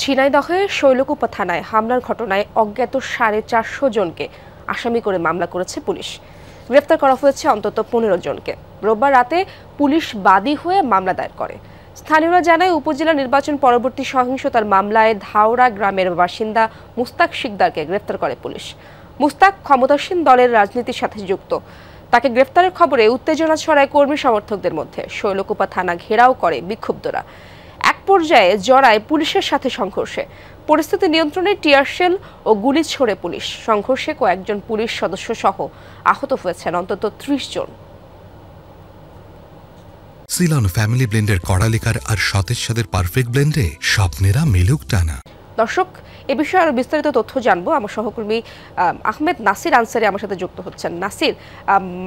ঝিনাইদহে শৈলকুপা থানায় হামলার ঘটনায় অজ্ঞাত 450 জনকে আসামি করে মামলা করেছে পুলিশ। গ্রেফতার করা হয়েছে অন্তত 15 জনকে। রোববার রাতে পুলিশ বাদী হয়ে মামলা দায়ের করে। স্থানীয়রা জানায়, উপজেলা নির্বাচন পরবর্তী সহিংসতার মামলায় ধাওড়া গ্রামের বাসিন্দা মুস্তাক শিকদারকে গ্রেফতার করে পুলিশ। মুস্তাক ক্ষমতাসীন দলের রাজনীতির সাথে যুক্ত। তাকে গ্রেফতারের খবরে উত্তেজনা ছড়ায় কর্মী সমর্থকদের মধ্যে। শৈলকুপা থানা ঘেরাও করে বিক্ষুব্ধরা। এক পর্যায়ে জড়ায় পুলিশের সাথে সংঘর্ষে। পরিস্থিতি নিয়ন্ত্রণে টিয়ারশেল ও গুলি ছোড়ে পুলিশ। সংঘর্ষে কয়েকজন পুলিশ সদস্য সহ আহত হয়েছেন অন্তত 30 জন। সিলন ফ্যামিলি ব্লেন্ডের কড়ালিকার আর সতেজ স্বাদের পারফেক্ট ব্লেন্ডে স্বপ্নেরা মেলুক টানা। দর্শক, এ বিষয়ে আরো বিস্তারিত তথ্য জানবো। আমার সহকর্মী আহমেদ নাসির আনসারি আমার সাথে যুক্ত হচ্ছেন। নাসির,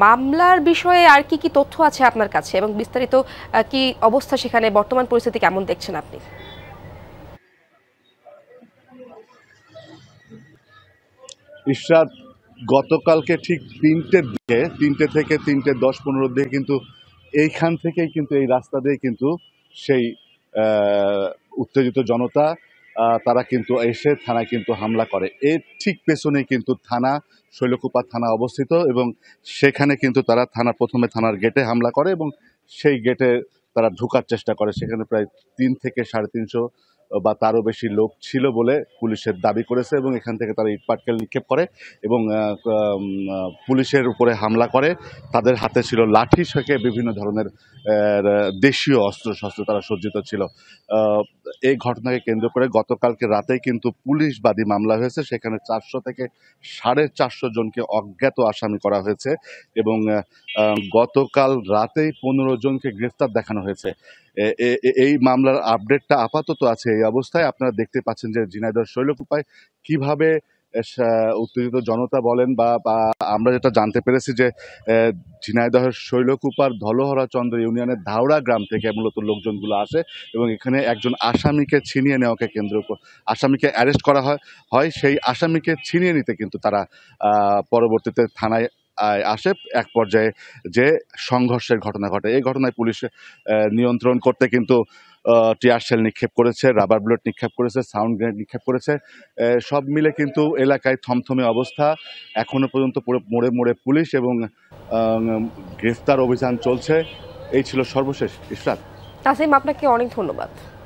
মামলার বিষয়ে আর কি কি তথ্য আছে আপনার কাছে এবং বিস্তারিত কি অবস্থা সেখানে, বর্তমান পরিস্থিতি কেমন দেখছেন আপনি? ইশরাত, গতকালকে ঠিক 3টে থেকে 3:10-15 দিকে কিন্তু এইখান থেকেই কিন্তু এই রাস্তা দিয়ে কিন্তু সেই উত্তেজিত জনতা তারা কিন্তু এসে থানায় কিন্তু হামলা করে। এর ঠিক পেছনেই কিন্তু থানা, শৈলকুপা থানা অবস্থিত এবং সেখানে কিন্তু তারা প্রথমে থানার গেটে হামলা করে এবং সেই গেটে তারা ঢোকার চেষ্টা করে। সেখানে প্রায় 3 থেকে 350 বা তারও বেশি লোক ছিল বলে পুলিশের দাবি করেছে এবং এখান থেকে তারা ইটপাটকেল নিক্ষেপ করে এবং পুলিশের উপরে হামলা করে। তাদের হাতে ছিল লাঠি থেকে বিভিন্ন ধরনের দেশীয় অস্ত্রশস্ত্র তারা সজ্জিত ছিল। এই ঘটনাকে কেন্দ্র করে গতকালকে রাতেই কিন্তু পুলিশ বাদী মামলা হয়েছে। সেখানে 400 থেকে 450 জনকে অজ্ঞাত আসামি করা হয়েছে এবং গতকাল রাতেই 15 জনকে গ্রেফতার দেখানো হয়েছে। এই মামলার আপডেটটা আপাতত আছে এই অবস্থায়। আপনারা দেখতে পাচ্ছেন যে ঝিনাইদহ শৈলকুপায় কিভাবে উত্তেজিত জনতা বলেন বা আমরা যেটা জানতে পেরেছি যে ঝিনাইদহের শৈলকুপার ধলহরা চন্দ্র ইউনিয়নের ধাওড়া গ্রাম থেকে মূলত লোকজনগুলো আসে এবং এখানে একজন আসামিকে ছিনিয়ে নেওয়াকে কেন্দ্র করে আসামিকে অ্যারেস্ট করা হয়। সেই আসামিকে ছিনিয়ে নিতে কিন্তু তারা পরবর্তীতে থানায় আসে। এক পর্যায়ে যে সংঘর্ষের ঘটনা ঘটে, এই ঘটনায় পুলিশ নিয়ন্ত্রণ করতে কিন্তু টিয়ারশেল নিক্ষেপ করেছে, রাবার বুলেট নিক্ষেপ করেছে, সাউন্ড গ্রেনেড নিক্ষেপ করেছে। সব মিলে কিন্তু এলাকায় থমথমে অবস্থা। এখনো পর্যন্ত পুরো মোড়ে মোড়ে পুলিশ এবং গ্রেফতার অভিযান চলছে। এই ছিল সর্বশেষ। ইশরাত, তাসিম, আপনাকে অনেক ধন্যবাদ।